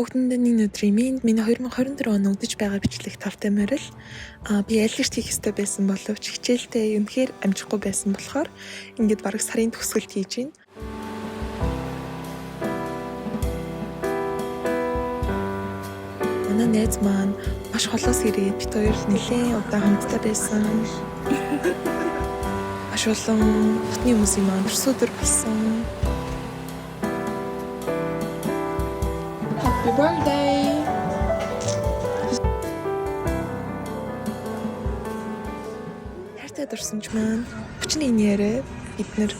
Бүгдэнд нэг өдрийн миний 2024 он өгдөж байгаа бичлэг тавтай морил. Би айлгч хийх ёстой байсан боловч хичээлдээ үнэхээр амжихгүй байсан болохоор ингээд бараг сарын төгсгөлд хийж байна. Манай найз маань маш холоос ирээд бид хоёр нэлээд удаан хамтдаа байсан. Маш олон хотны хүмүүсийн маань өсөдөр болсон. Happy birthday! Хайртай дурсамж маань 31-ний яриа бид нэр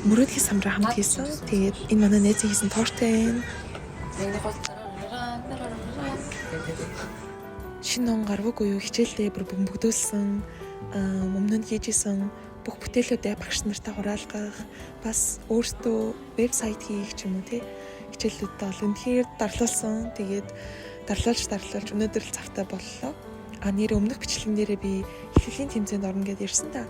мөрөөдлийн самраа хамт хийсэн. Тэгээд энэ манай найзын хийсэн торт байна. Шинэ он гарваггүй юу хичээлдээ бүр бөмбөгдүүлсэн өмнө нь хийжсэн бүх бүтээлүүдээ багш нартай хураалгах, бас өөртөө вебсайт хийх ч юм уу тий хичээлүүдтэй бол үнэхээр дарлуулсан. Тэгээд дарлуулж өнөөдөр л завтай боллоо. Нэр өмнөх бичлэгэн дээрээ би эхлэлийн тэмцээнд орно гэдээ ирсэн та.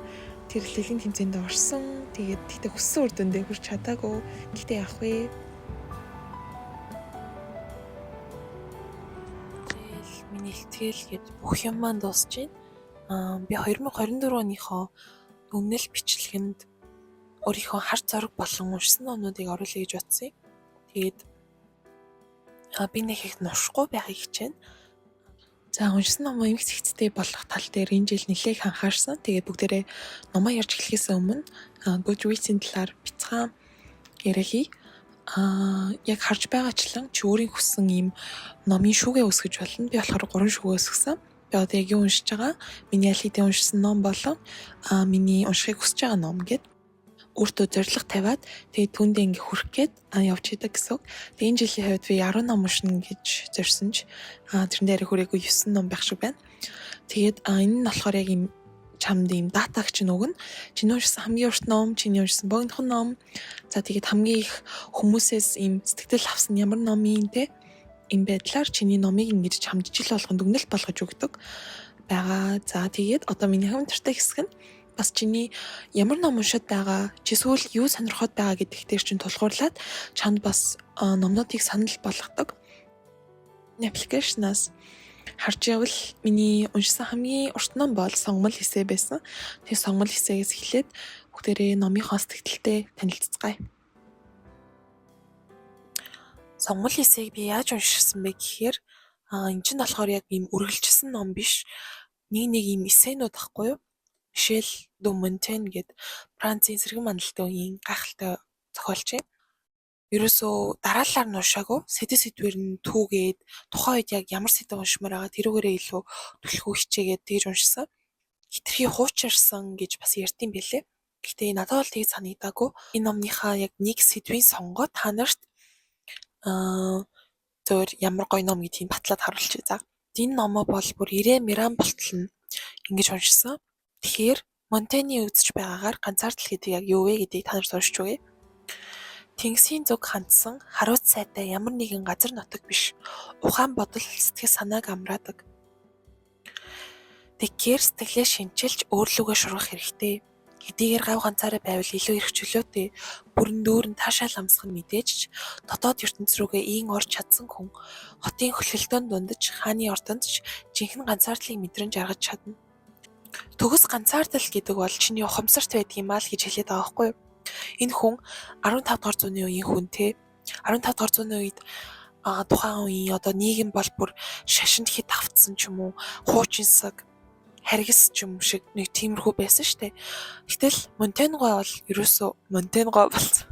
Тэр эхлэлийн тэмцээнд орсон. Тэгээд тэгтээ хүссэн үр дүндээ хүрч чадаагүй. Гэтэ яах вэ? Миний ихтгэл гээд бүх юм маань дуусж байна. Би 2024 оныхоо өмнөл бичлэгэнд өөрийнхөө хар зориг болон уншсан номнуудыг оруулъя гэж бодсон юм. Тэгээд би нэг их нушхгүй байхыг хичээнэ. За уншсан номоо эмх зэгцтэй болох тал дээр энэ жил нэлээд анхаарсан. Тэгээд бүгдээрээ номоо ярьж эхлэхээс өмнө Goodreads-ийн талаар бяцхан яриа хий. Яг харж байгаачлан чи өөрийн хүссэн ийм номын шүүгээ өсгөж болно. Би болохоор 3 шүүгээ өсгсөн. Би одоо яг юу уншиж байгаа? Миний аль хэдийн уншсан ном болон миний уншихыг хүсэж байгаа ном гэд өөртөө зорилго тавиад тэгээд түүндээ ингээ хүрэх гээд явж идэг гэсэн үг. Тэгээд энэ жилийн хувьд би 10 ном уншина гэж зорьсон ч тэрэн дээр хүрээгүй 9 ном байх шиг байна. Тэгээд энэ нь болохоор яг юм чамд ийм датаг чинь өгнө. Чиний уншсан хамгийн урт ном, чиний уншсан богинохон ном. За тэгээд хамгийн их хүмүүсээс ийм сэтгэл авсан ямар номын те энэ байдлаар чиний номыг ингэж чамд жил болгоно дүгнэлт болгож өгдөг байгаа. За тэгээд одоо миний хамтартай хэсэг нь бас чиний ямар ном уншаад байгаа, чи сүүл юу сонирхоод байгаа гэдэгт дээр чинь тулгуурлаад чамд бас номнуудыг санал болгодог. Аппликейшнаас харж явал миний уншсан хамгийн урт ном бол сонгомл эссе байсан. Тэгээ сонгомл эссегээс эхлээд бүгдээрээ номынхоо сэтгэлдээ танилццгаая. Сонгомл эссег би яаж уншсан бэ гэхээр энэ чинь болохоор яг ийм үргэлжилсэн ном биш. Нэг ийм эссенүүд ахгүй юу? Мишель де Монтень гээд Францын сэргэн маналтын үеийн гайхалтай зохиолч юм. Ерөөсөө дараалалаар нь уншаагүй сэдвээр нь түүгээд тухайн үед яг ямар сэдв уншмаар байгаа тэрүүгээрээ илүү түлхүү хичээгээд тэгж уншсан. Хитрхи хуучирсан гэж бас ярьдсан байлээ. Гэхдээ надад бол тэгж санагдаагүй. Энэ номныхаа яг нэг сэдвийн сонгоод та нарт зөвөр ямар гоё ном гэдгийг батлаад харуулчих за. Энэ номоо бол бүр Ирэ Миран болтол нь ингэж уншсан. Тэгэхээр Монтеньи үзэж байгаагаар ганцаардал гэдэг яг юу вэ гэдгийг та нарт уншиж өгье. Тэнгисийн зүг хандсан харуут сайтай ямар нэгэн газар нутаг биш. Ухаан бодол сэтгэл санааг амраадаг. Тэгэхээр сэтгэлээ шинчилж өөрлөгөө шургах хэрэгтэй. Хэдийгээр гав ганцаараа байвал илүү их чөлөөтэй. Бүрэн дүүрэн таашаал амсах нь мэдээж дотоод ертөнц рүүгээ ийн орж чадсан хүн хотын хөлөлтөнд дундаж хааны ордонд ч жинхэнэ ганцаардлыг мэдрэн жаргаж чадна. Төгс ганцаардал гэдэг бол чиний ухамсарт байдгиймаа л гэж хэлээд байгаа байхгүй юу? Энэ хүн 15 дугаар зууны үеийн хүн те 15 дугаар зууны үед тухайн үеийн одоо нийгэм бол бүр шашинд хит автсан ч юм уу хуучинсаг харгис ч юм шиг нэг тиймэрхүү байсан штэ. Гэтэл Монтеньгой бол ерөөсөө Монтеньгой болсон.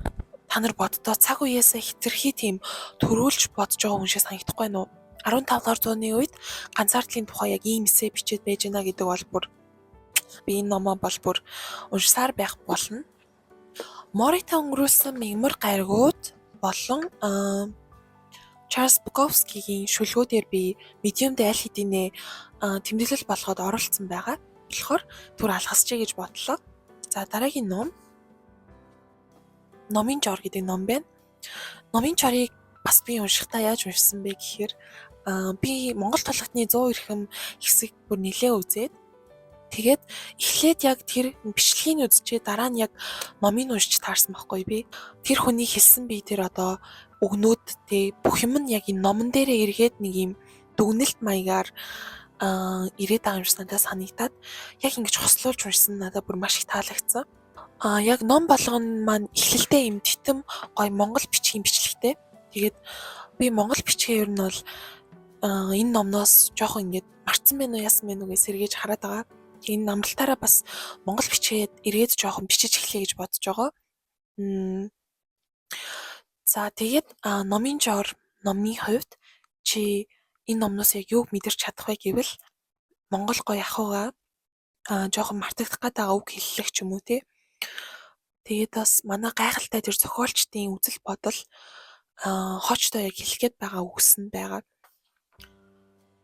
Та нар боддоо цаг үеэсээ хитрхи тийм төрүүлж бодож байгаа хүн шиг санагдахгүй нү? 15 дугаар зууны үед ганцаардлын тухай яг ийм эссе бичээд байж гэнэ гэдэг бол бүр би энэ номоо бол бүр уншсаар байх болно. Морита өнгөрүүлсэн мягмар гаригууд болон Чарльз Буковскигийн шүлгүүдээр би медиумд аль хэдийнэ тэмдэглэл болгоод оруулсан байгаа. Болохоор түр алгасчээ гэж бодлоо. За дараагийн ном Номын жор гэдэг ном байна. Номын жорыг бас би уншихтаа яаж уншсан бэ гэхээр би Монгол толготны 100 эрхэм хэсэг бүр нэлээ үзээд тэгээд эхлээд яг тэр бичлэгийг үзчихээ дараа нь яг номыг уншиж таарсан байхгүй би. Тэр хүний хэлсэн бие тэр одоо өгнүүд те бүх юм нь яг энэ номон дээрээ эргээд нэг юм дүгнэлт маягаар ирээд байгаа юм шиг надад санагдаад яг ингэж хослуулж уншсан надад бүр маш их таалагдсан. Яг ном болгоно маань эхлэлдээ юм титэм гоё монгол бичгийн бичлэгтэй. Тэгээд би монгол бичгээ ер нь бол энэ номноос жоохон ингэж марцсан байна уу яасан байна уу гэж сэргээж хараад байгаа. Энэ намралтаараа бас монгол бичгээд ирээд жоохон бичиж эхлэе гэж бодож байгаа. За тэгээд номын хувьд чи энэ номноос яг юуг мэдэрч чадах вэ гэвэл монгол гоё ахуйгаа жоохон мартагдах гэдэг үг хэллэх ч юм уу те. Тэгээд бас манай гайхалтай тэр зохиолчдын үзэл бодол хойчдоо яг хэлэх гээд байгаа үгс нь байгаа.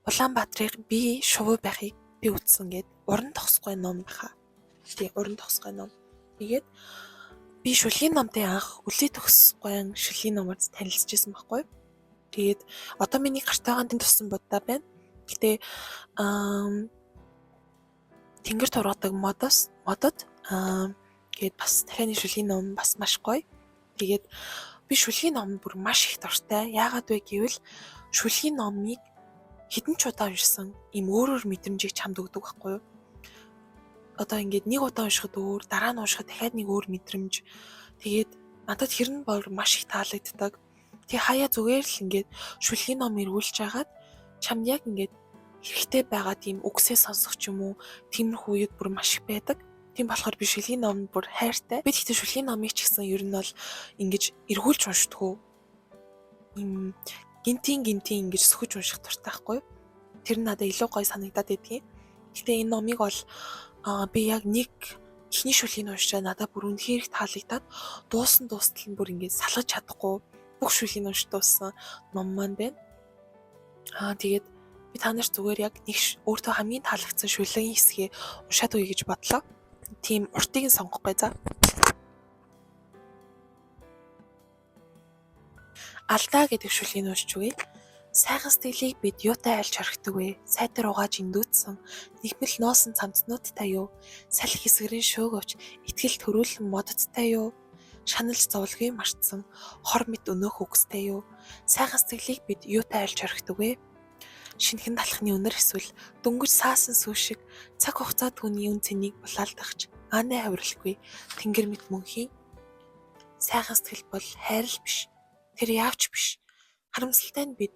Улаанбаатарыг би шувуу байхыг би үтсэн гэд уран тохсгой ном баха. Тийм уран тохсгой ном. Тэгээд би шүлгийн номтой анх үлээ төгсгойн шүлгийн номоор танилцчихсан байхгүй. Тэгээд одоо миний гарт байгаа энэ тусан будаа байна. Гэтэ тэнгэр тургадаг модод гээд бас дахианы шүлгийн ном бас маш гоё. Тэгээд би шүлгийн ном бүр маш их дуртай. Яагаад вэ гэвэл шүлгийн номыг хэдэн ч удаа уншсан ийм өөрөөр мэдрэмжийг чамд өгдөг байхгүй юу? Одоо ингээд нэг удаа уншихад өөр, дараа нь уншихад дахиад нэг өөр мэдрэмж. Тэгээд надад тэр нь бол маш их таалагддаг. Тэг хаяа зүгээр л ингээд шүлгийн ном эргүүлж хагаад чамд яг ингээд хэрэгтэй байгаа тийм үгсээ сонсох ч юм уу, тиймэрхүү үед бүр маш их байдаг. Тийм болохоор би шүлгийн номд бүр хайртай. Би тэгтээ шүлгийн номыг ч гэсэн ер нь бол ингэж эргүүлж уншдаггүй. Ийм гинтийн ингэж сөхөж унших дуртай байхгүй. Тэр нь надад илүү гоё санагдаад байдгийн. Гэтэ энэ номыг бол би яг нэг эхний шүлгийг уншчаа надад бүр үнэхээр их таалагдаад дуустал нь бүр ингэж салгаж чадахгүй бүх шүлгийг унш дууссан ном маань байна. Тэгээд би та нарт зүгээр яг нэг өөртөө хамгийн таалагдсан шүлгийн хэсгээ уншаад өгье гэж бодлоо. Тийм уртыг нь сонгохгүй за. Алдаа гэдэг шүлгийг уншиж үгэй. Сайхан сэтгэлийг бид юутай айлж хорхидог вэ? Сайтар угааж индүүцсэн, нэгмэл ноосон цамцнуудтай юу? Салхи хэсгэрийн шөөгөвч, итгэл төрүүлэн моддтай юу? Шаналж зовлогийг мартсан, хор мэд өнөөх үгстэй юу? Сайхан сэтгэлийг бид юутай айлж хорхидог вэ? Шинхэн талхны өнөр эсвэл дөнгөж саасан сүү шиг цаг хугацаа түүний үн цэнийг булаалдагч аанай хавирлгүй тэнгэр мэд мөнхийн сайхан сэтгэл бол хайрал биш. Тэр яавч биш. Харамсалтай нь бид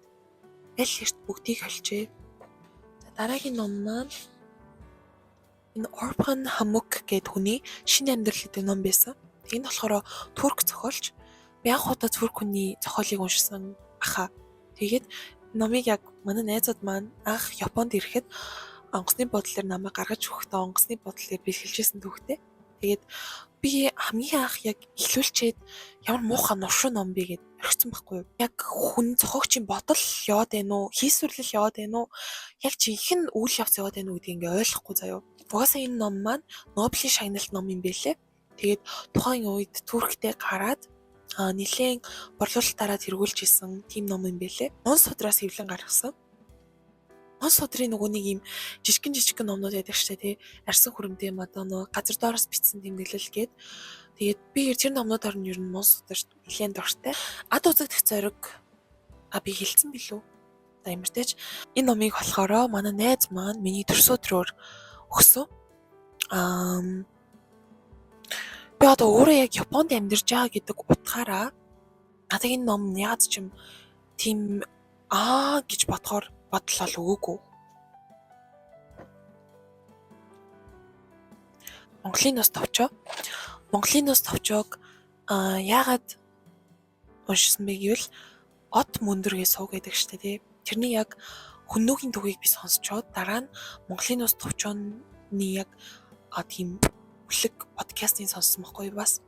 аль эрт бүгдийг холжээ. Дараагийн ном маань энэ Orhan Pamuk гэдэг хүний шинэ амьдрал гэдэг ном байсан. Энэ болохоор турк зохиолч. Би анх удаа турк хүний зохиолыг уншсан баха. Тэгээд номыг яг манай найзууд маань анх Японд ирэхэд онгоцны бодлоор намайг гаргаж өгөхдөө онгоцны бодлоор бэлгэлжсэн түүхтэй. Тэгээд би хамгийн анх яг эхлүүлчихэд ямар муухай нуршуу ном бэ гэд орхисон байхгүй юу? Яг хүн зохиогчийн бодол яваад байна уу? Хийсвэрлэл яваад байна уу? Яг жинхэнэ үйл явц яваад байна уу гэдгийг ингээ ойлгохгүй заяа. Угаасаа энэ ном маань Нобелийн шагналт ном юм байлээ. Тэгээд тухайн үед Турктэй гараад нэлээд борлуулалтаараа тэргүүлж исэн тийм ном юм байлээ. Унс судраас хэвлэн гаргасан. Унс судрын нөгөө нэг юм жижигхэн номнууд байдаг штэ тий. Арсан хүрэмтэй мадоноо газар доороос бичсэн тэмдэглэл гээд тэгээд би тэр номнуудаар нь ер нь унс сударт нэлээд дуртай. Ад үзэгдэх зориг би хэлсэн билүү? За ямарч энэ номыг болохоор манай найз маань миний төрс өдрөөр өгсөн. Би одоо өөрөө яг Японд амьдарч байгаа гэдэг утгаараа надад энэ ном яаж ч юм тийм гэж бодлоо өгөөгүй. Монголын нус товчоог яагаад уншсан бэ гэвэл од мөндөргээ суу гэдэг штэ тий. Тэрний яг хүннүүгийн төгөөг би сонсчоод дараа нь Монголын нус товчооны яг тийм бүлэг подкастыг сонссон байхгүй бас.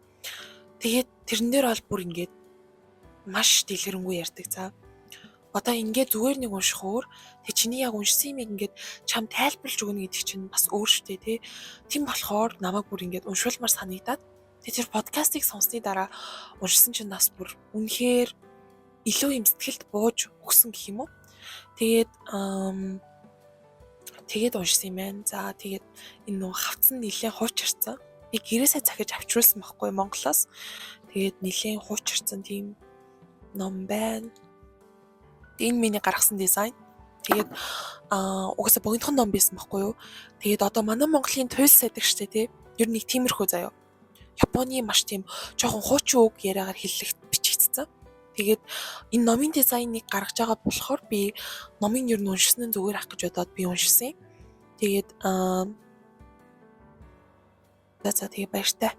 Тэгээд тэрэн дээр бол бүр ингээд маш дэлгэрэнгүй ярьдаг за. Одоо ингээд зүгээр нэг унших өөр тэг чиний яг уншсан юм ингээд чам тайлбарлаж өгнө гэдэг чинь бас өөр шттэ тий. Тийм болохоор намайг бүр ингээд уншуулмаар санагдаад тэр подкастыг сонссны дараа уншсан чинь бас бүр үнэхээр илүү юм сэтгэлд бууж өгсөн гэх юм уу. Тэгээд уншсан юм байна. За тэгээд энэ нөө хавцсан нэлээд хуучирсан. Би гэрээсээ захиж авчруулсан байхгүй Монголоос. Тэгээд нэлээд хуучирсан тийм ном байна. Энэ миний гаргасан дизайн. Тэгээд угаасаа богинохон ном байсан байхгүй юу? Тэгээд одоо манай Монголын туйлс байдаг штэ тий. Ер нь нэг тиймэрхүү заяа. Японы маш тийм жоохон хуучин үг яриагаар бичигдсэн. Тэгээд энэ номын дизайныг гаргаж байгаа болохоор би номыг ер нь уншсан нь зүгээр ах гэж бодоод би уншсан. Тэгээд за тэгээ баяртай.